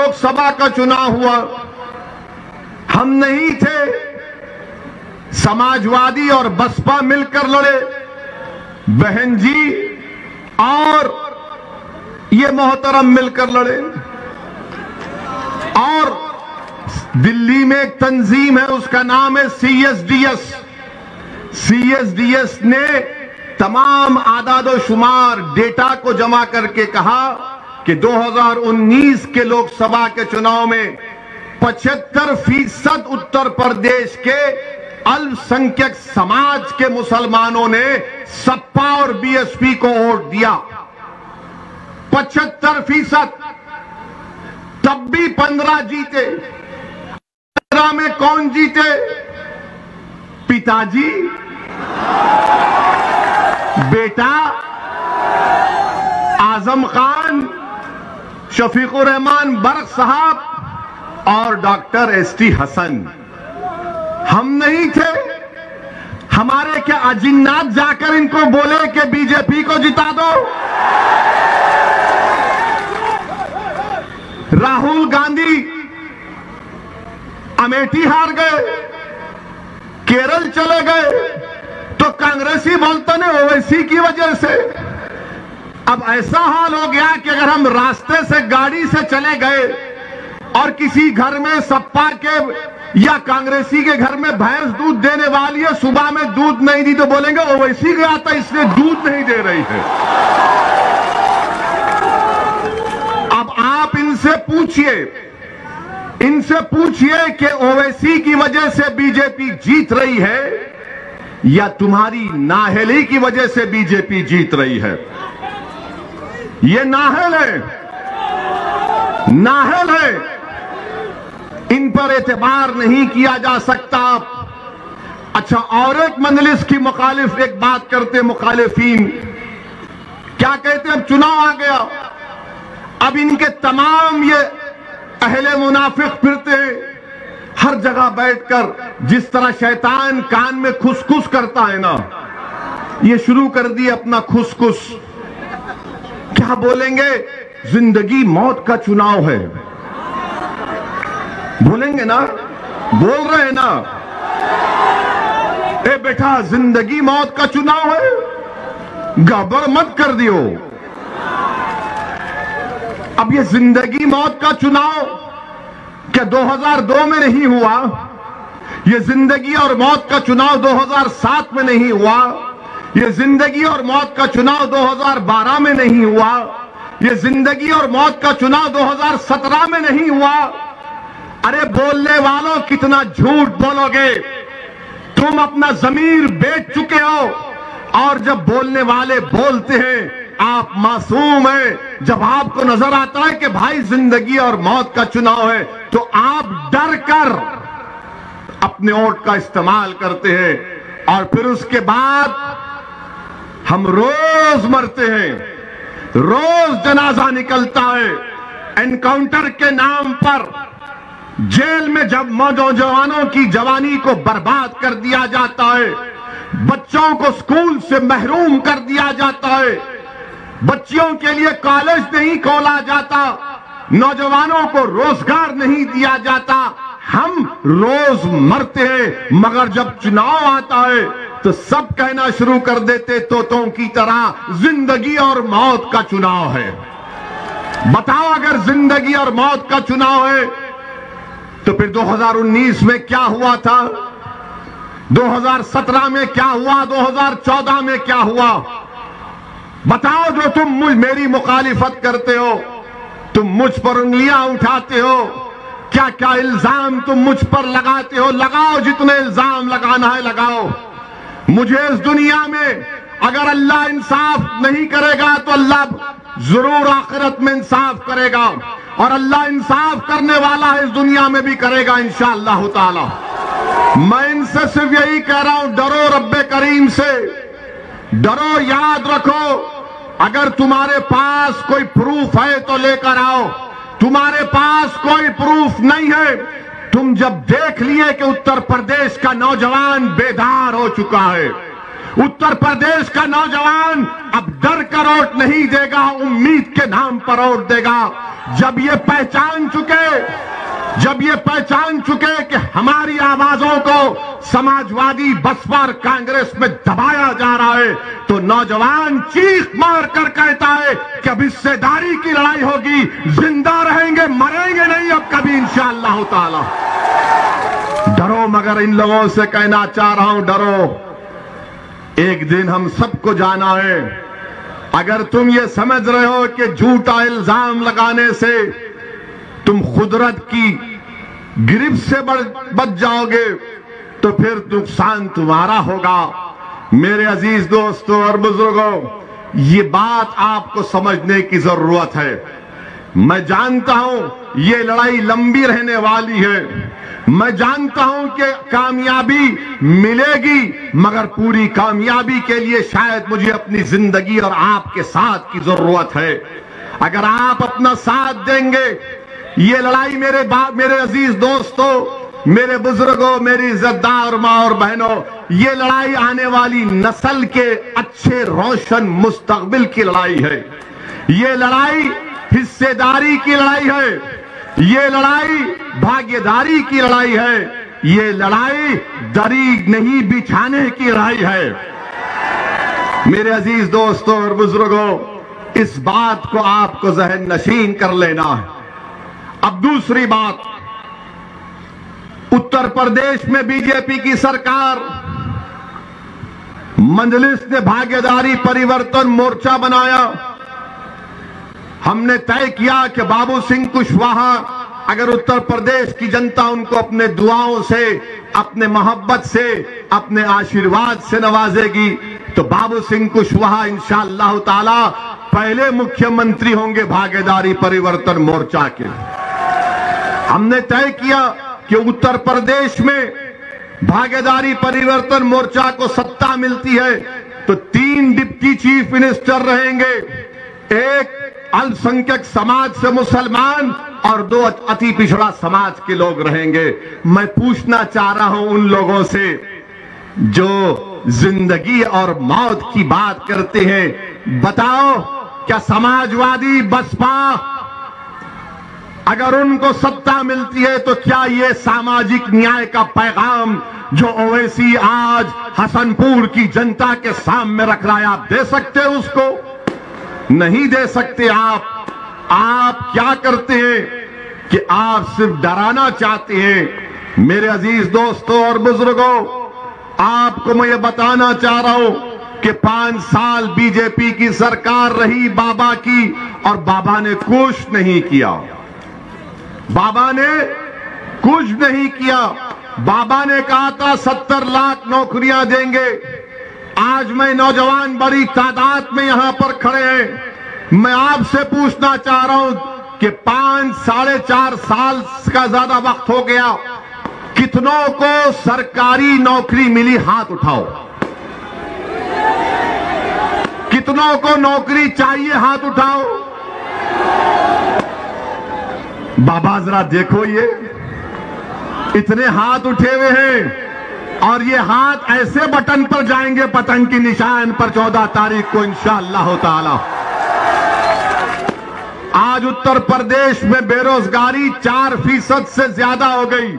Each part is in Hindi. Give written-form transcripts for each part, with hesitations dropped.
लोकसभा का चुनाव हुआ, हम नहीं थे, समाजवादी और बसपा मिलकर लड़े, बहन जी और ये मोहतरम मिलकर लड़े। और दिल्ली में एक तंजीम है, उसका नाम है सीएसडीएस। सीएसडीएस ने तमाम आदादो शुमार डेटा को जमा करके कहा कि 2019 के लोकसभा के चुनाव में 75% उत्तर प्रदेश के अल्पसंख्यक समाज के मुसलमानों ने सपा और बीएसपी को वोट दिया। 75%। तब भी 15 जीते। 15 में कौन जीते? पिताजी, बेटा आजम खान, शफीकुर रहमान बर्क साहब और डॉक्टर एसटी हसन। हम नहीं थे। हमारे क्या अजिन्नात जाकर इनको बोले कि बीजेपी को जिता दो? राहुल गांधी अमेठी हार गए, केरल चले गए, तो कांग्रेसी बोलते ने ओवैसी की वजह से। अब ऐसा हाल हो गया कि अगर हम रास्ते से गाड़ी से चले गए और किसी घर में सपा के या कांग्रेसी के घर में भैंस दूध देने वाली है, सुबह में दूध नहीं दी तो बोलेंगे ओवैसी गया था इसलिए दूध नहीं दे रही है। अब आप इनसे पूछिए कि ओवैसी की वजह से बीजेपी जीत रही है या तुम्हारी नाअहली की वजह से बीजेपी जीत रही है? ये नाअहल है, इन पर एतबार नहीं किया जा सकता। अच्छा, और एक मजलिस की मुखालिफ एक बात करते, मुखालिफीन क्या कहते हैं? अब चुनाव आ गया, अब इनके तमाम ये अहले मुनाफिक फिरते हैं हर जगह बैठकर, जिस तरह शैतान कान में खुसखुस करता है ना, ये शुरू कर दिए अपना खुसखुस। क्या बोलेंगे? जिंदगी मौत का चुनाव है। बोलेंगे ना? बोल रहे हैं ना? ए बेटा, जिंदगी मौत का चुनाव है, गड़बड़ मत कर दियो। अब ये जिंदगी मौत का चुनाव क्या 2002 में नहीं हुआ? ये जिंदगी और मौत का चुनाव 2007 में नहीं हुआ? ये जिंदगी और मौत का चुनाव 2012 में नहीं हुआ? ये जिंदगी और मौत का चुनाव 2017 में नहीं हुआ? अरे बोलने वालों, कितना झूठ बोलोगे? तुम अपना ज़मीर बेच चुके हो, और जब बोलने वाले बोलते हैं आप मासूम हैं। जब आपको नजर आता है कि भाई जिंदगी और मौत का चुनाव है, तो आप डर कर अपने वोट का इस्तेमाल करते हैं, और फिर उसके बाद हम रोज मरते हैं, रोज जनाजा निकलता है, एनकाउंटर के नाम पर जेल में जब नौजवानों की जवानी को बर्बाद कर दिया जाता है, बच्चों को स्कूल से महरूम कर दिया जाता है, बच्चियों के लिए कॉलेज नहीं खोला जाता, नौजवानों को रोजगार नहीं दिया जाता, हम रोज मरते हैं। मगर जब चुनाव आता है तो सब कहना शुरू कर देते तोतों की तरह, जिंदगी और मौत का चुनाव है। बताओ, अगर जिंदगी और मौत का चुनाव है तो फिर 2019 में क्या हुआ था? 2017 में क्या हुआ? 2014 में क्या हुआ? बताओ। जो तुम मेरी मुखालिफत करते हो, तुम मुझ पर उंगलियां उठाते हो, क्या क्या इल्जाम तुम मुझ पर लगाते हो? लगाओ, जितने इल्जाम लगाना है लगाओ। मुझे इस दुनिया में अगर अल्लाह इंसाफ नहीं करेगा तो अल्लाह जरूर आखिरत में इंसाफ करेगा, और अल्लाह इंसाफ करने वाला है, इस दुनिया में भी करेगा इंशाअल्लाह ताला। मैं इनसे सिर्फ यही कह रहा हूं, डरो रब्बे करीम से, डरो। याद रखो, अगर तुम्हारे पास कोई प्रूफ है तो लेकर आओ, तुम्हारे पास कोई प्रूफ नहीं है, तुम जब देख लिए कि उत्तर प्रदेश का नौजवान बेदार हो चुका है, उत्तर प्रदेश का नौजवान अब डर कर वोट नहीं देगा, उम्मीद के नाम पर वोट देगा, जब ये पहचान चुके जब ये पहचान चुके कि हमारी आवाजों को समाजवादी बसपा और कांग्रेस में दबाया जा रहा है, तो नौजवान चीख मार कर कहता है कि अब हिस्सेदारी की लड़ाई होगी, जिंदा रहेंगे, मरेंगे नहीं अब कभी इंशाअल्लाह ताला। डरो, मगर इन लोगों से कहना चाह रहा हूं, डरो। एक दिन हम सबको जाना है। अगर तुम ये समझ रहे हो कि झूठा इल्जाम लगाने से तुम खुदरत की गिरफ्त से बच जाओगे, तो फिर नुकसान तुम्हारा होगा। मेरे अजीज दोस्तों और बुजुर्गों, ये बात आपको समझने की जरूरत है। मैं जानता हूं ये लड़ाई लंबी रहने वाली है। मैं जानता हूं कि कामयाबी मिलेगी, मगर पूरी कामयाबी के लिए शायद मुझे अपनी जिंदगी और आपके साथ की जरूरत है। अगर आप अपना साथ देंगे, ये लड़ाई मेरे अजीज दोस्तों, मेरे बुजुर्गों, मेरी इज्जतदार मां और बहनों, ये लड़ाई आने वाली नस्ल के अच्छे रोशन मुस्तकबिल की लड़ाई है। ये लड़ाई हिस्सेदारी की लड़ाई है। ये लड़ाई भागीदारी की लड़ाई है। ये लड़ाई दरी नहीं बिछाने की लड़ाई है। मेरे अजीज दोस्तों और बुजुर्गों, इस बात को आपको जहन नशीन कर लेना है। अब दूसरी बात, उत्तर प्रदेश में बीजेपी की सरकार, मजलिस ने भागीदारी परिवर्तन मोर्चा बनाया। हमने तय किया कि बाबू सिंह कुशवाहा, अगर उत्तर प्रदेश की जनता उनको अपने दुआओं से, अपने मोहब्बत से, अपने आशीर्वाद से नवाजेगी, तो बाबू सिंह कुशवाहा इंशाअल्लाह ताला पहले मुख्यमंत्री होंगे भागीदारी परिवर्तन मोर्चा के। हमने तय किया कि उत्तर प्रदेश में भागीदारी परिवर्तन मोर्चा को सत्ता मिलती है तो 3 डिप्टी चीफ मिनिस्टर रहेंगे, एक अल्पसंख्यक समाज से मुसलमान और 2 अति पिछड़ा समाज के लोग रहेंगे। मैं पूछना चाह रहा हूं उन लोगों से जो जिंदगी और मौत की बात करते हैं, बताओ क्या समाजवादी बसपा अगर उनको सत्ता मिलती है तो क्या ये सामाजिक न्याय का पैगाम जो ओवैसी आज हसनपुर की जनता के सामने रख रहा है, आप दे सकते हैं उसको? नहीं दे सकते। आप क्या करते हैं कि आप सिर्फ डराना चाहते हैं। मेरे अजीज दोस्तों और बुजुर्गों, आपको मैं ये बताना चाह रहा हूं कि 5 साल बीजेपी की सरकार रही बाबा की, और बाबा ने कुछ नहीं किया। बाबा ने कुछ नहीं किया। बाबा ने कहा था 70 लाख नौकरियां देंगे। आज मैं नौजवान बड़ी तादाद में यहां पर खड़े हैं। मैं आपसे पूछना चाह रहा हूं कि 5 साढ़े 4 साल का ज्यादा वक्त हो गया, कितनों को सरकारी नौकरी मिली? हाथ उठाओ। कितनों को नौकरी चाहिए? हाथ उठाओ। बाबा जरा देखो, ये इतने हाथ उठे हुए हैं और ये हाथ ऐसे बटन पर जाएंगे पतंग की निशान पर 14 तारीख को इंशाअल्लाह ताला। आज उत्तर प्रदेश में बेरोजगारी 4% से ज्यादा हो गई।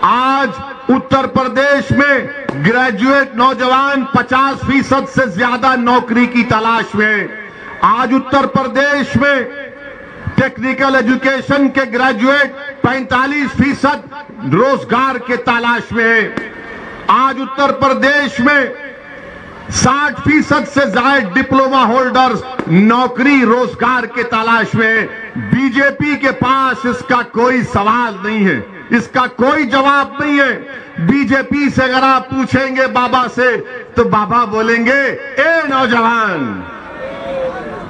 आज उत्तर प्रदेश में ग्रेजुएट नौजवान 50% से ज्यादा नौकरी की तलाश में। आज उत्तर प्रदेश में टेक्निकल एजुकेशन के ग्रेजुएट 45% रोजगार के तलाश में है। आज उत्तर प्रदेश में 60% से ज्यादा डिप्लोमा होल्डर्स नौकरी रोजगार के तलाश में। बीजेपी के पास इसका कोई सवाल नहीं है, इसका कोई जवाब नहीं है। बीजेपी से अगर आप पूछेंगे बाबा से, तो बाबा बोलेंगे, ए नौजवान,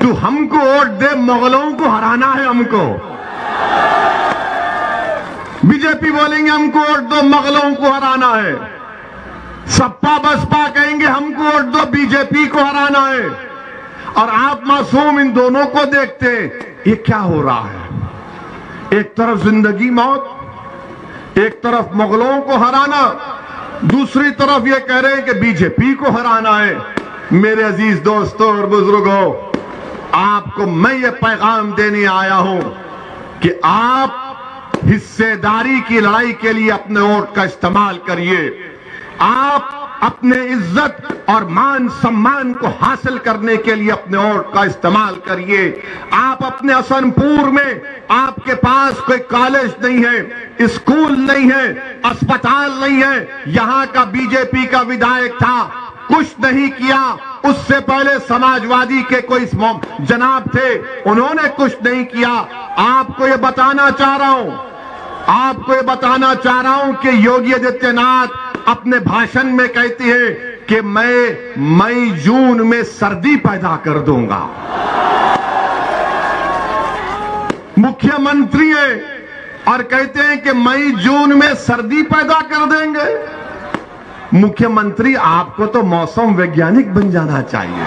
तू हमको वोट दे, मुगलों को हराना है हमको। बीजेपी बोलेंगे हमको वोट दो, मुगलों को हराना है। सपा बसपा कहेंगे हमको वोट दो, बीजेपी को हराना है। और आप मासूम इन दोनों को देखते हैं, ये क्या हो रहा है? एक तरफ जिंदगी मौत, एक तरफ मुगलों को हराना, दूसरी तरफ ये कह रहे हैं कि बीजेपी को हराना है। मेरे अजीज दोस्तों और बुजुर्गों, आपको मैं ये पैगाम देने आया हूं कि आप हिस्सेदारी की लड़ाई के लिए अपने वोट का इस्तेमाल करिए। आप अपने इज्जत और मान सम्मान को हासिल करने के लिए अपने वोट का इस्तेमाल करिए। आप अपने हसनपुर में आपके पास कोई कॉलेज नहीं है, स्कूल नहीं है, अस्पताल नहीं है। यहां का बीजेपी का विधायक था, कुछ नहीं किया। उससे पहले समाजवादी के कोई जनाब थे, उन्होंने कुछ नहीं किया। आपको ये बताना चाह रहा हूं कि योगी आदित्यनाथ अपने भाषण में कहती है कि मैं मई जून में सर्दी पैदा कर दूंगा। मुख्यमंत्री है और कहते हैं कि मई जून में सर्दी पैदा कर देंगे। मुख्यमंत्री, आपको तो मौसम वैज्ञानिक बन जाना चाहिए।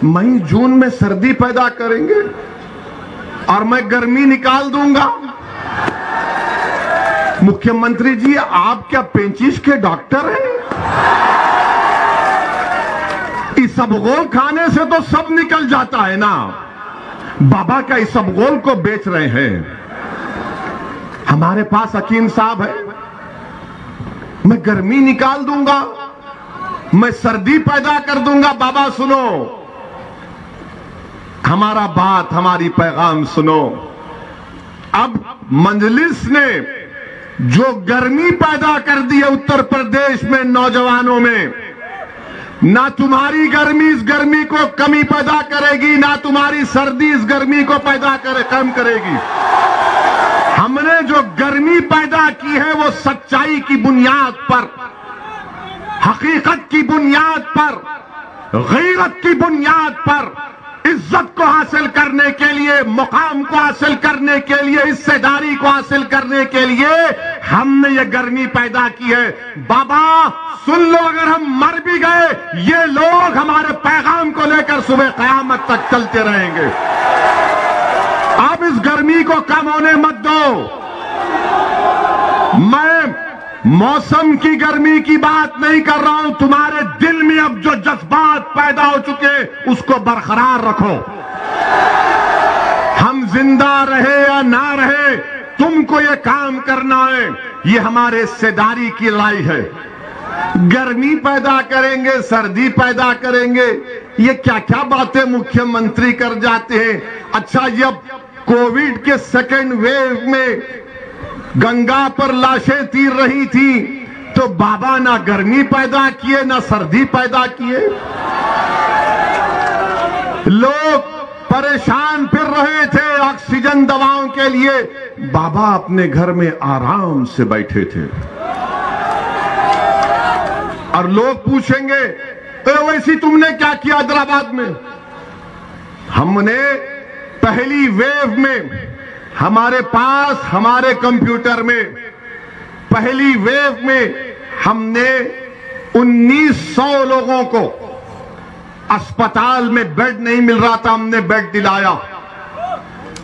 मई जून में सर्दी पैदा करेंगे और मैं गर्मी निकाल दूंगा। मुख्यमंत्री जी, आप क्या पेंचिश के डॉक्टर हैं? इसबगोल खाने से तो सब निकल जाता है ना। बाबा का इसबगोल को बेच रहे हैं। हमारे पास हकीम साहब है, मैं गर्मी निकाल दूंगा, मैं सर्दी पैदा कर दूंगा। बाबा सुनो, हमारा बात, हमारी पैगाम सुनो। अब मजलिस ने जो गर्मी पैदा कर दी है उत्तर प्रदेश में नौजवानों में, ना तुम्हारी गर्मी इस गर्मी को कमी पैदा करेगी, ना तुम्हारी सर्दी इस गर्मी को कम करेगी। हमने जो गर्मी पैदा की है वो सच्चाई की बुनियाद पर, हकीकत की बुनियाद पर, गैरत की बुनियाद पर, इज्जत को हासिल करने के लिए, मुकाम को हासिल करने के लिए, हिस्सेदारी को हासिल करने के लिए हमने ये गर्मी पैदा की है। बाबा सुन लो, अगर हम मर भी गए, ये लोग हमारे पैगाम को लेकर सुबह कयामत तक चलते रहेंगे। अब इस गर्मी को कम होने मत दो। मैं मौसम की गर्मी की बात नहीं कर रहा हूं, तुम्हारे दिल में अब जो जज्बात पैदा हो चुके उसको बरकरार रखो। हम जिंदा रहे या ना रहे, तुमको ये काम करना है। ये हमारे हिस्सेदारी की लड़ाई है। गर्मी पैदा करेंगे, सर्दी पैदा करेंगे, ये क्या क्या बातें मुख्यमंत्री कर जाते हैं। अच्छा, जब कोविड के सेकेंड वेव में गंगा पर लाशें तीर रही थी तो बाबा ना गर्मी पैदा किए ना सर्दी पैदा किए। लोग परेशान फिर रहे थे ऑक्सीजन दवाओं के लिए, बाबा अपने घर में आराम से बैठे थे। और लोग पूछेंगे, वैसी तुमने क्या किया हैदराबाद में? हमने पहली वेव में हमारे पास, हमारे कंप्यूटर में पहली वेव में हमने 1900 लोगों को, अस्पताल में बेड नहीं मिल रहा था, हमने बेड दिलाया।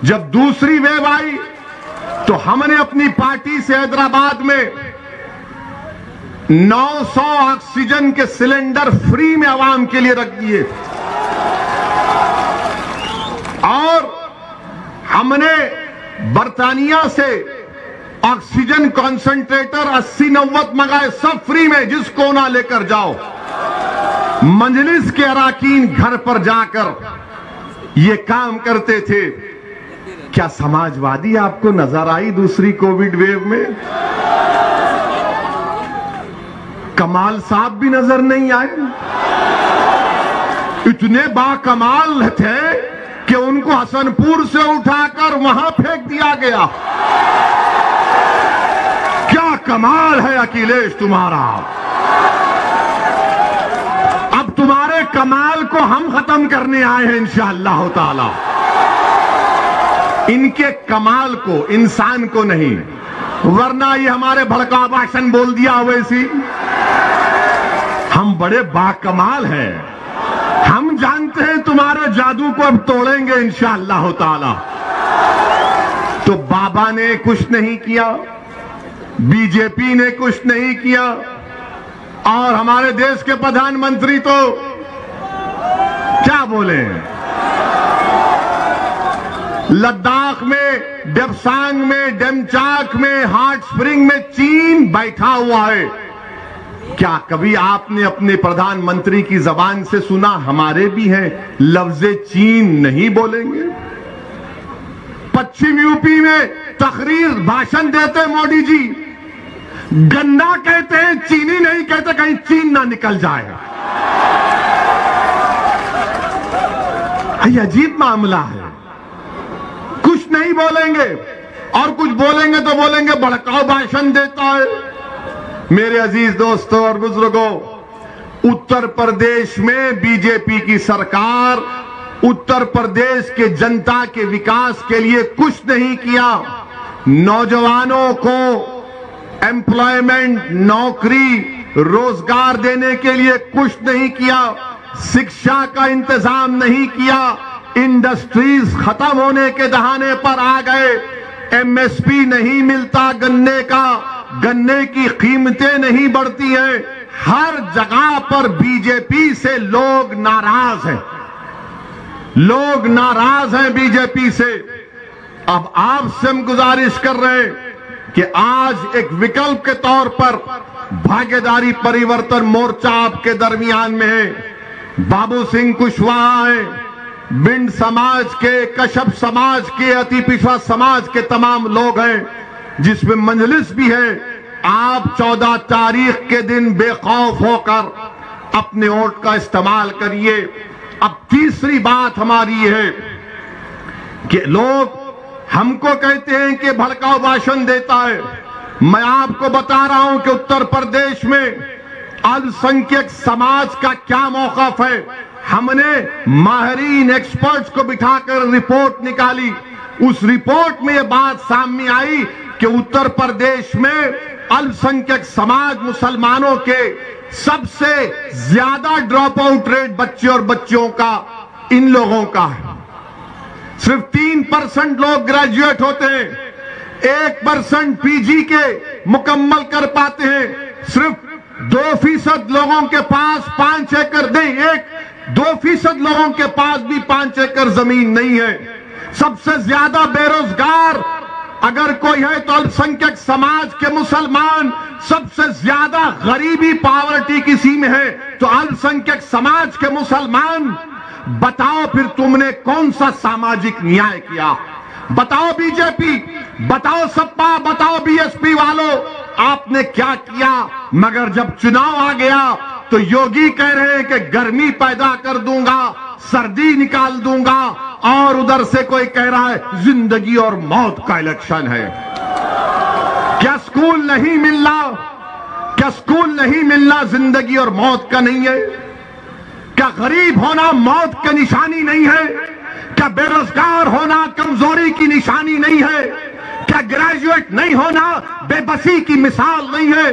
जब दूसरी वेव आई तो हमने अपनी पार्टी से हैदराबाद में 900 ऑक्सीजन के सिलेंडर फ्री में आवाम के लिए रख दिए। और हमने बर्तानिया से ऑक्सीजन कॉन्सेंट्रेटर 80-90 मंगाए, सब फ्री में, जिसको ना लेकर जाओ। मजलिस के अराकीन घर पर जाकर ये काम करते थे। क्या समाजवादी आपको नजर आई दूसरी कोविड वेव में? कमाल साहब भी नजर नहीं आए। इतने बाकमाल थे कि उनको हसनपुर से उठाकर वहां फेंक दिया गया। क्या कमाल है अखिलेश तुम्हारा। अब तुम्हारे कमाल को हम खत्म करने आए हैं इंशाअल्लाह ताला। इनके कमाल को, इंसान को नहीं, वरना ये हमारे भड़का भाषण बोल दिया वैसी। हम बड़े बाकमाल हैं। हम जानते हैं तुम्हारे जादू को अब तोड़ेंगे इंशाअल्लाह ताला। तो बाबा ने कुछ नहीं किया, बीजेपी ने कुछ नहीं किया, और हमारे देश के प्रधानमंत्री तो क्या बोले, लद्दाख में, डेप्सांग में, डेमचाक में, हॉट स्प्रिंग में चीन बैठा हुआ है। क्या कभी आपने अपने प्रधानमंत्री की जबान से सुना हमारे भी हैं, लफ्ज़े चीन नहीं बोलेंगे? पश्चिम यूपी में तकरीर भाषण देते मोदी जी, गन्ना कहते हैं, चीनी नहीं कहते, कहीं चीन ना निकल जाए। ये अजीब मामला है। कुछ नहीं बोलेंगे और कुछ बोलेंगे तो बोलेंगे भड़काऊ भाषण देता है। मेरे अजीज दोस्तों और बुजुर्गों, उत्तर प्रदेश में बीजेपी की सरकार उत्तर प्रदेश के जनता के विकास के लिए कुछ नहीं किया। नौजवानों को एम्प्लॉयमेंट, नौकरी, रोजगार देने के लिए कुछ नहीं किया। शिक्षा का इंतजाम नहीं किया। इंडस्ट्रीज खत्म होने के दहाने पर आ गए। एमएसपी नहीं मिलता गन्ने का, गन्ने की कीमतें नहीं बढ़ती हैं। हर जगह पर बीजेपी से लोग नाराज हैं। लोग नाराज हैं बीजेपी से। अब आपसे हम गुजारिश कर रहे हैं कि आज एक विकल्प के तौर पर भागीदारी परिवर्तन मोर्चा आपके दरमियान में है। बाबू सिंह कुशवाहा हैं, बिंड समाज के, कश्यप समाज के, अति पिछड़ा समाज के तमाम लोग हैं, जिसमें मंजलिस भी है। आप 14 तारीख के दिन बेखौफ होकर अपने वोट का इस्तेमाल करिए। अब तीसरी बात हमारी है कि लोग हमको कहते हैं कि भड़काऊ भाषण देता है। मैं आपको बता रहा हूं कि उत्तर प्रदेश में अल्पसंख्यक समाज का क्या मौकफ है। हमने माहिरीन एक्सपर्ट्स को बिठाकर रिपोर्ट निकाली। उस रिपोर्ट में यह बात सामने आई कि उत्तर प्रदेश में अल्पसंख्यक समाज मुसलमानों के सबसे ज्यादा ड्रॉप आउट रेट बच्चे और बच्चियों का इन लोगों का है। सिर्फ 3% लोग ग्रेजुएट होते हैं, 1% पीजी के मुकम्मल कर पाते हैं। सिर्फ 2% लोगों के पास 5 एकड़ नहीं, 2% लोगों के पास भी 5 एकड़ जमीन नहीं है। सबसे ज्यादा बेरोजगार अगर कोई है तो अल्पसंख्यक समाज के मुसलमान। सबसे ज्यादा गरीबी, पावर्टी किसी में है तो अल्पसंख्यक समाज के मुसलमान। बताओ फिर तुमने कौन सा सामाजिक न्याय किया? बताओ बीजेपी, बताओ सपा, बताओ बीएसपी वालों, आपने क्या किया? मगर जब चुनाव आ गया तो योगी कह रहे हैं कि गर्मी पैदा कर दूंगा, सर्दी निकाल दूंगा, और उधर से कोई कह रहा है जिंदगी और मौत का इलेक्शन है। क्या स्कूल नहीं मिलना? क्या स्कूल नहीं मिलना जिंदगी और मौत का नहीं है? क्या गरीब होना मौत की निशानी नहीं है? क्या बेरोजगार होना कमजोरी की निशानी नहीं है? क्या ग्रेजुएट नहीं होना बेबसी की मिसाल नहीं है?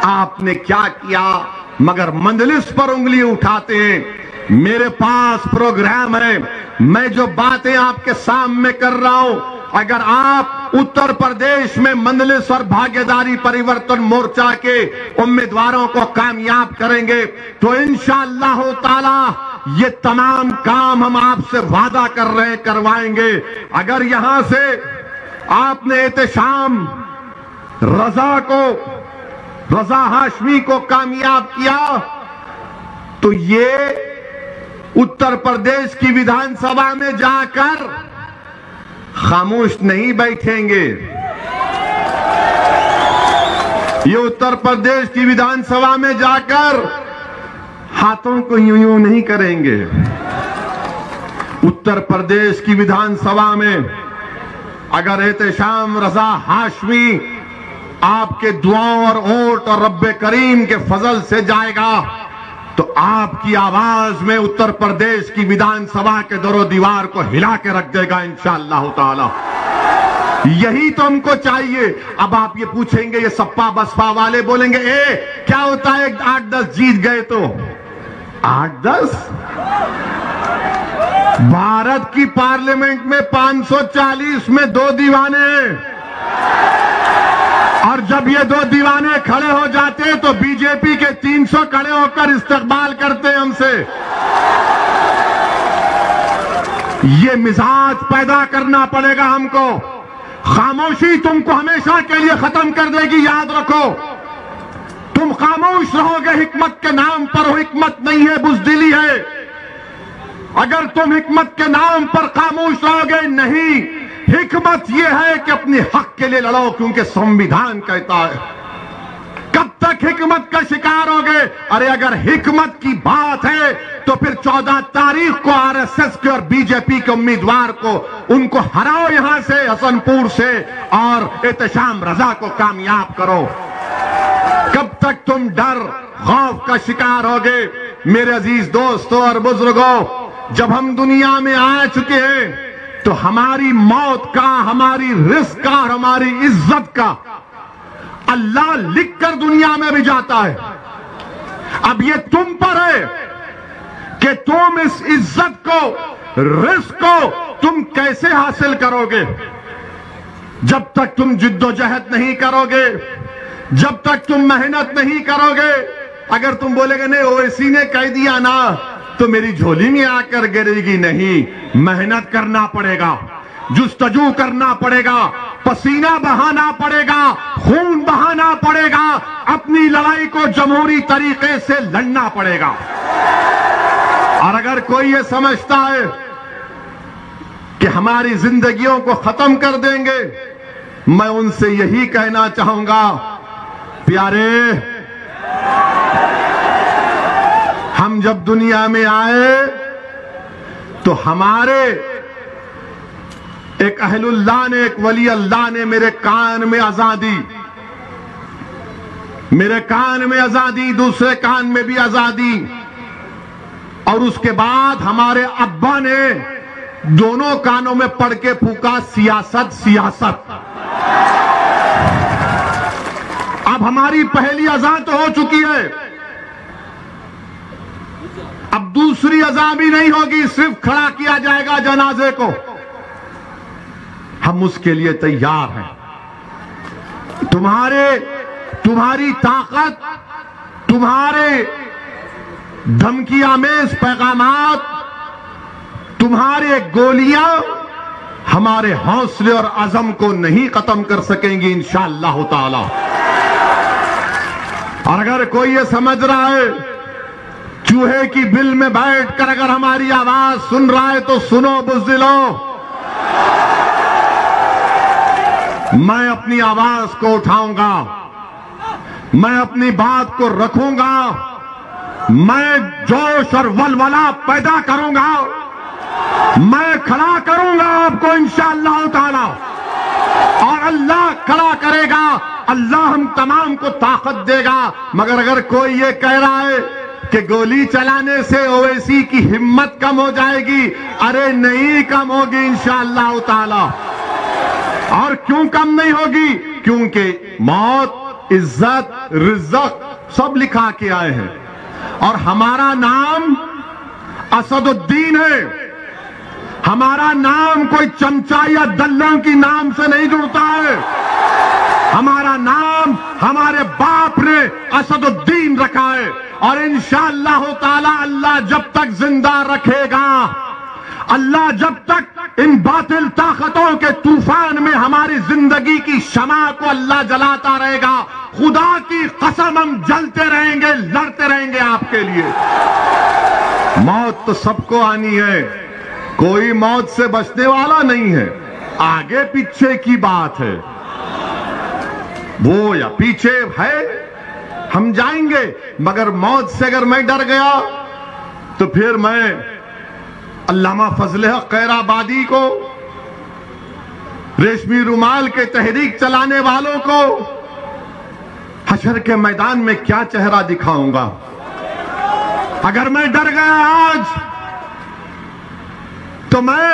आपने क्या किया? मगर मंजलिस पर उंगली उठाते हैं। मेरे पास प्रोग्राम है, मैं जो बातें आपके सामने कर रहा हूं, अगर आप उत्तर प्रदेश में मंजलिस और भागीदारी परिवर्तन मोर्चा के उम्मीदवारों को कामयाब करेंगे तो इंशाअल्लाह ताला ये तमाम काम हम आपसे वादा कर रहे हैं, करवाएंगे। अगर यहां से आपने एहतशाम रजा हाशमी को कामयाब किया तो ये उत्तर प्रदेश की विधानसभा में जाकर खामोश नहीं बैठेंगे। ये उत्तर प्रदेश की विधानसभा में जाकर हाथों को यूं यूं नहीं करेंगे। उत्तर प्रदेश की विधानसभा में अगर एहतशाम रजा हाशमी आपके दुआओं और वोट और रब्बे करीम के फजल से जाएगा तो आपकी आवाज में उत्तर प्रदेश की विधानसभा के दरो दीवार को हिला के रख देगा इंशाअल्लाह ताला। यही तो हमको चाहिए। अब आप ये पूछेंगे, ये सपा बसपा वाले बोलेंगे क्या होता है 8-10 जीत गए तो? 8-10? भारत की पार्लियामेंट में 540 में 2 दीवाने हैं, और जब ये 2 दीवाने खड़े हो जाते हैं तो बीजेपी के 300 खड़े होकर इस्तकबाल करते हैं हमसे। ये मिजाज पैदा करना पड़ेगा हमको। खामोशी तुमको हमेशा के लिए खत्म कर देगी, याद रखो। तुम खामोश रहोगे हिकमत के नाम पर, हिकमत नहीं है, बुज़दिली है। अगर तुम हिकमत के नाम पर खामोश रहोगे, नहीं, हिकमत यह है कि अपने हक के लिए लड़ो, क्योंकि संविधान कहता है। कब तक हिकमत का शिकार होगे? अरे अगर हिकमत की बात है तो फिर 14 तारीख को आरएसएस के और बीजेपी के उम्मीदवार को उनको हराओ यहां से, हसनपुर से, और एहतशाम रजा को कामयाब करो। कब तक तुम डर खौफ का शिकार होगे? मेरे अजीज दोस्तों और बुजुर्गों, जब हम दुनिया में आ चुके हैं तो हमारी मौत का, हमारी रिस्क का और हमारी इज्जत का अल्लाह लिखकर दुनिया में भी जाता है। अब ये तुम पर है कि तुम इस इज्जत को, रिस्क को तुम कैसे हासिल करोगे। जब तक तुम जिद्दोजहद नहीं करोगे, जब तक तुम मेहनत नहीं करोगे, अगर तुम बोलेगे नहीं ओवैसी ने कह दिया ना तो मेरी झोली में आकर गिरेगी, नहीं, मेहनत करना पड़ेगा, जुस्तजू करना पड़ेगा, पसीना बहाना पड़ेगा, खून बहाना पड़ेगा, अपनी लड़ाई को जमहूरी तरीके से लड़ना पड़ेगा। और अगर कोई ये समझता है कि हमारी जिंदगियों को खत्म कर देंगे, मैं उनसे यही कहना चाहूंगा, प्यारे, हम जब दुनिया में आए तो हमारे एक अहलुल्लाह ने, एक वली अल्लाह ने मेरे कान में अज़ान दी, मेरे कान में अज़ान दी, दूसरे कान में भी अज़ान दी, और उसके बाद हमारे अब्बा ने दोनों कानों में पढ़ के फूका, सियासत सियासत। अब हमारी पहली अज़ान तो हो चुकी है, अब दूसरी अज़ान भी नहीं होगी, सिर्फ खड़ा किया जाएगा जनाजे को। हम उसके लिए तैयार हैं। तुम्हारी ताकत, तुम्हारे धमकी आमेज पैगामात, तुम्हारे गोलियां हमारे हौसले और अज़म को नहीं खत्म कर सकेंगी इंशाअल्लाह ताला। और अगर कोई ये समझ रहा है चूहे की बिल में बैठकर अगर हमारी आवाज सुन रहा है, तो सुनो बुज़दिलो, मैं अपनी आवाज को उठाऊंगा, मैं अपनी बात को रखूंगा, मैं जोश और वलवला पैदा करूंगा, मैं खड़ा करूंगा आपको इंशाअल्लाह ताला, और अल्लाह खड़ा करेगा, अल्लाह हम तमाम को ताकत देगा। मगर अगर कोई ये कह रहा है कि गोली चलाने से ओवैसी की हिम्मत कम हो जाएगी, अरे नहीं कम होगी इंशाअल्लाह ताला। और क्यों कम नहीं होगी? क्योंकि मौत, इज्जत, रिज़्क़ सब लिखा के आए हैं, और हमारा नाम असदुद्दीन है। हमारा नाम कोई चमचा या दल्लों की नाम से नहीं जुड़ता है। हमारा नाम हमारे बाप ने असदुद्दीन रखा है, और इंशाअल्लाह ताला अल्लाह जब तक जिंदा रखेगा, अल्लाह जब तक इन बातिल ताकतों के तूफान में हमारी जिंदगी की शमा को अल्लाह जलाता रहेगा, खुदा की कसम हम जलते रहेंगे, लड़ते रहेंगे आपके लिए। मौत तो सबको आनी है, कोई मौत से बचने वाला नहीं है। आगे पीछे की बात है, वो या पीछे है, हम जाएंगे। मगर मौत से अगर मैं डर गया तो फिर मैं अल्लामा फजल हक खैराबादी को, रेशमी रुमाल के तहरीक चलाने वालों को हशर के मैदान में क्या चेहरा दिखाऊंगा? अगर मैं डर गया आज तो मैं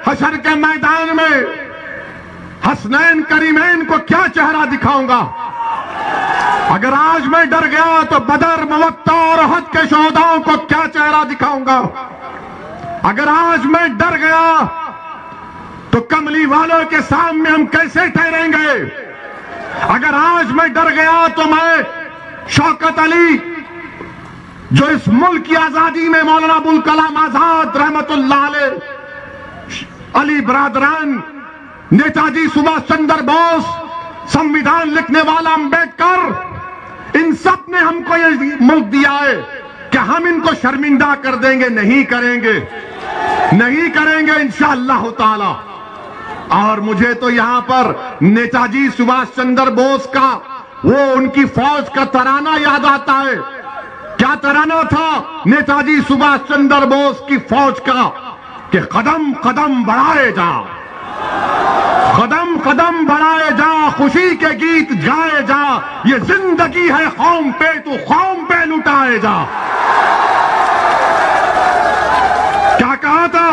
हशर के मैदान में हसनैन करीमैन को क्या चेहरा दिखाऊंगा? अगर आज मैं डर गया तो बदर, मुवत्ता और अहद के शोहदाओं को क्या चेहरा दिखाऊंगा? अगर आज मैं डर गया तो कमली वालों के सामने हम कैसे ठहरेंगे? अगर आज मैं डर गया तो मैं शौकत अली, जो इस मुल्क की आजादी में मौलाना अबुल कलाम आजाद रहमतुल्लाह अलैह अली बरादरान, नेताजी सुभाष चंद्र बोस, संविधान लिखने वाला अंबेडकर, इन सब ने हमको ये मुल्क दिया है कि हम इनको शर्मिंदा कर देंगे? नहीं करेंगे, नहीं करेंगे इंशाअल्लाह ताला। और मुझे तो यहां पर नेताजी सुभाष चंद्र बोस का वो उनकी फौज का तराना याद आता है। क्या तराना था नेताजी सुभाष चंद्र बोस की फौज का? कि कदम कदम बढ़ाए जा, कदम कदम बढ़ाए जा, खुशी के गीत गाए जा, ये जिंदगी है कौम पे, तू कौम पे लुटाए जा। क्या कहा था?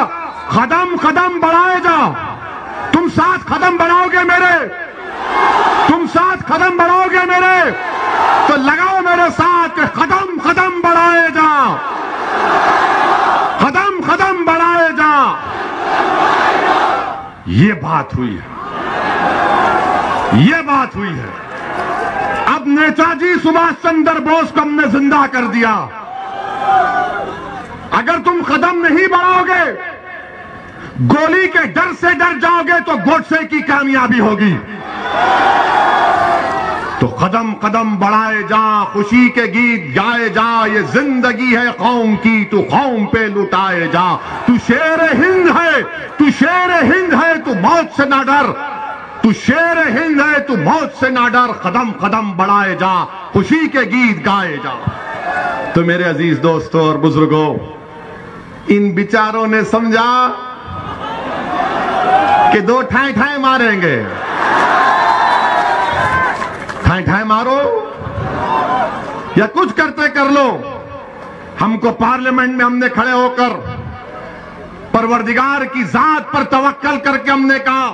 कदम कदम बढ़ाए जा। तुम 7 कदम बढ़ाओगे मेरे, तुम 7 कदम बढ़ाओगे मेरे, तो लगाओ मेरे साथ कदम कदम बढ़ाए जा, कदम कदम बढ़ाए जा। ये बात हुई है, ये बात हुई है। अब नेताजी सुभाष चंद्र बोस को हमने जिंदा कर दिया। अगर तुम कदम नहीं बढ़ाओगे, गोली के डर से डर जाओगे, तो गोडसे की कामयाबी होगी। तो कदम कदम बढ़ाए जा, खुशी के गीत गाए जा, ये जिंदगी है कौम की, तू कौम पे लुटाए जा। तू शेर हिंद है, तू शेर हिंद है, तू मौत से ना डर, तू शेर हिंद है, तू मौत से ना डर, कदम कदम बढ़ाए जा, खुशी के गीत गाए जा। तो मेरे अजीज दोस्तों और बुजुर्गों, इन बिचारों ने समझा कि 2 ठाए ठाए मारेंगे। ठाए ठाए मारो या कुछ करते कर लो। हमको पार्लियामेंट में हमने खड़े होकर परवरदिगार की जात पर तवक्कल करके हमने कहा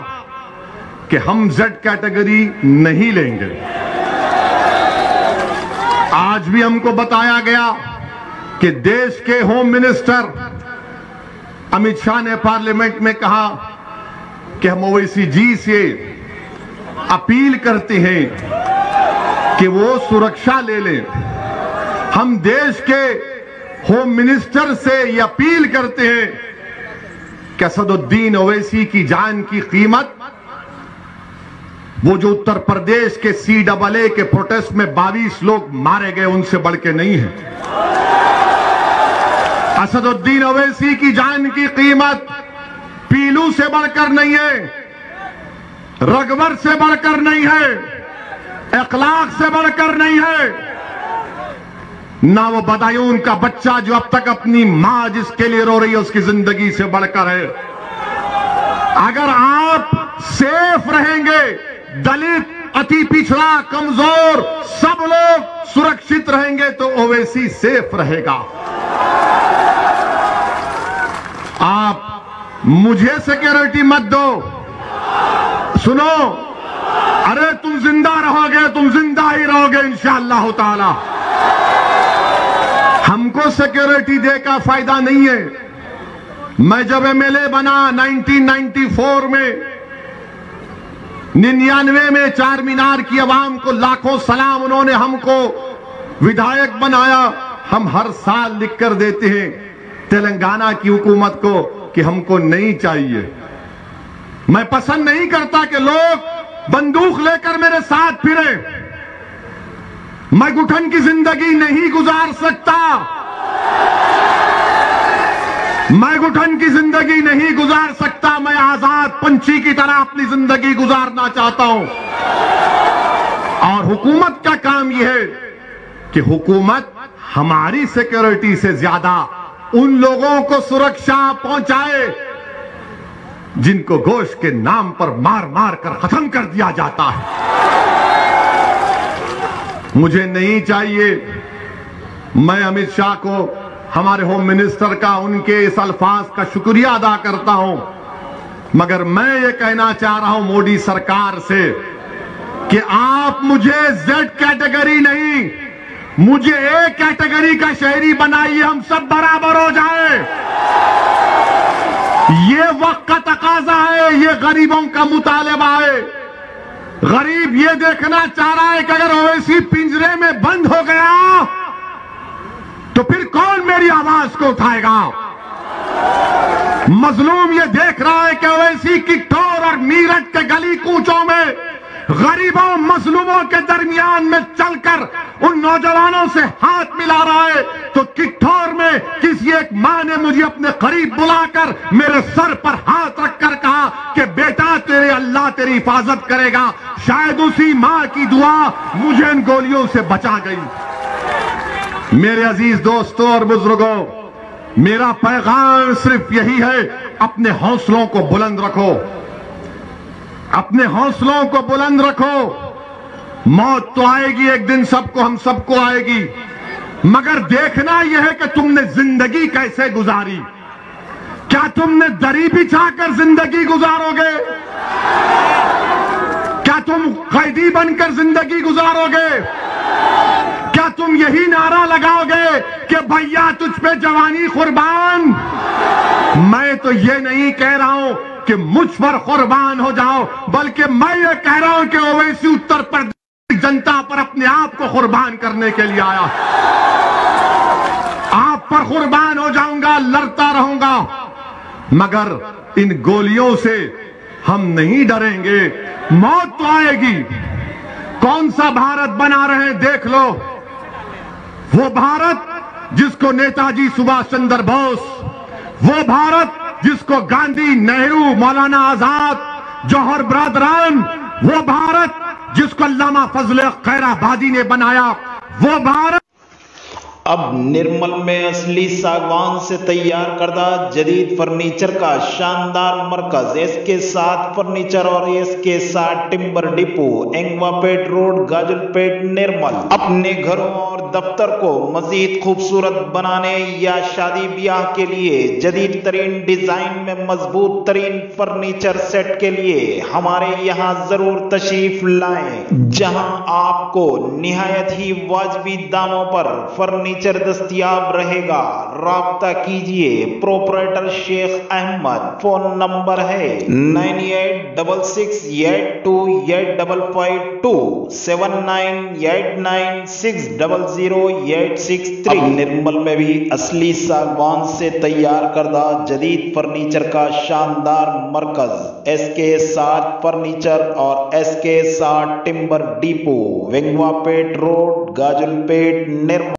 कि हम Z कैटेगरी नहीं लेंगे। आज भी हमको बताया गया कि देश के होम मिनिस्टर अमित शाह ने पार्लियामेंट में कहा कि हम ओवैसी जी से अपील करते हैं कि वो सुरक्षा ले लें। हम देश के होम मिनिस्टर से ये अपील करते हैं कि असदुद्दीन ओवैसी की जान की कीमत, वो जो उत्तर प्रदेश के CAA के प्रोटेस्ट में 22 लोग मारे गए, उनसे बढ़ के नहीं है। असदुद्दीन ओवैसी की जान की कीमत पीलू से बढ़कर नहीं है, रगबर से बढ़कर नहीं है, अखलाक से बढ़कर नहीं है, ना वो बदायूं का बच्चा जो अब तक अपनी मां जिसके लिए रो रही है उसकी जिंदगी से बढ़कर है। अगर आप सेफ रहेंगे, दलित, अति पिछड़ा, कमजोर सब लोग सुरक्षित रहेंगे, तो ओवैसी सेफ रहेगा। आप मुझे सिक्योरिटी मत दो। सुनो, अरे तुम जिंदा रहोगे, तुम जिंदा ही रहोगे इंशाअल्लाह ताला। हमको सिक्योरिटी दे का फायदा नहीं है। मैं जब MLA बना 1994 में, 99 में चार मीनार की आवाम को लाखों सलाम, उन्होंने हमको विधायक बनाया। हम हर साल लिख कर देते हैं तेलंगाना की हुकूमत को कि हमको नहीं चाहिए। मैं पसंद नहीं करता कि लोग बंदूक लेकर मेरे साथ फिरे। मैं घुटन की जिंदगी नहीं गुजार सकता, मैं घुटन की जिंदगी नहीं गुजार सकता। मैं आजाद पंछी की तरह अपनी जिंदगी गुजारना चाहता हूं। और हुकूमत का काम यह है कि हुकूमत हमारी सिक्योरिटी से ज्यादा उन लोगों को सुरक्षा पहुंचाए जिनको गोश्त के नाम पर मार मार कर खत्म कर दिया जाता है। मुझे नहीं चाहिए। मैं अमित शाह को, हमारे होम मिनिस्टर का, उनके इस अल्फाज का शुक्रिया अदा करता हूं, मगर मैं ये कहना चाह रहा हूं मोदी सरकार से कि आप मुझे Z कैटेगरी नहीं, मुझे A कैटेगरी का शहरी बनाइए, हम सब बराबर हो जाए। ये वक्त का तकाजा है, ये गरीबों का मुतालबा है। गरीब ये देखना चाह रहा है कि अगर ओवैसी पिंजरे में बंद हो गया तो फिर कौन मेरी आवाज को उठाएगा। मजलूम ये देख रहा है कि ओवैसी की ठोर और मीरठ के गली कूचों में गरीबों मजलूमों के दरमियान में चलकर उन नौजवानों से हाथ मिला रहा है, तो किठौर में किसी एक मां ने मुझे अपने करीब बुलाकर मेरे सर पर हाथ रखकर कहा कि बेटा तेरे अल्लाह तेरी हिफाजत करेगा। शायद उसी मां की दुआ मुझे इन गोलियों से बचा गई। मेरे अजीज दोस्तों और बुजुर्गों, मेरा पैगाम सिर्फ यही है, अपने हौसलों को बुलंद रखो, अपने हौसलों को बुलंद रखो। मौत तो आएगी एक दिन, सबको, हम सबको आएगी, मगर देखना यह है कि तुमने जिंदगी कैसे गुजारी। क्या तुमने दरी बिछाकर जिंदगी गुजारोगे? क्या तुम कैदी बनकर जिंदगी गुजारोगे? क्या तुम यही नारा लगाओगे कि भैया तुझ पे जवानी कुर्बान? मैं तो ये नहीं कह रहा हूं कि मुझ पर कुर्बान हो जाओ, बल्कि मैं ये कह रहा हूं कि ओवैसी उत्तर प्रदेश जनता पर अपने आप को कुर्बान करने के लिए आया। आप पर कुर्बान हो जाऊंगा, लड़ता रहूंगा, मगर इन गोलियों से हम नहीं डरेंगे। मौत तो आएगी। कौन सा भारत बना रहे हैं देख लो, वो भारत जिसको नेताजी सुभाष चंद्र बोस, वो भारत जिसको गांधी, नेहरू, मौलाना आजाद, जौहर बरदरान, वो भारत जिसको अल्लामा फजल खैराबादी ने बनाया, वो भारत। अब निर्मल में असली सागवान से तैयार करदा जदीद फर्नीचर का शानदार मरकज एसके 7 फर्नीचर और एसके 7 टिम्बर डिपो, एंगवापेट रोड, गाजलपेट, निर्मल। अपने घरों और दफ्तर को मजीद खूबसूरत बनाने या शादी ब्याह के लिए जदीद तरीन डिजाइन में मजबूत तरीन फर्नीचर सेट के लिए हमारे यहाँ जरूर तशरीफ लाएं, जहां आपको निहायत ही वाजबी दामों पर फर्नीचर दस्तयाब रहेगा। राब्ता कीजिए proprietor Sheikh Ahmad. Phone number है 9866828552 7989600863। निर्मल में भी असली सागवान से तैयार करदा जदीद फर्नीचर का शानदार मरकज एसके 7 फर्नीचर और एसके 7 टिम्बर डिपो, वेंगवापेट रोड, गाजलपेट, निर्मल।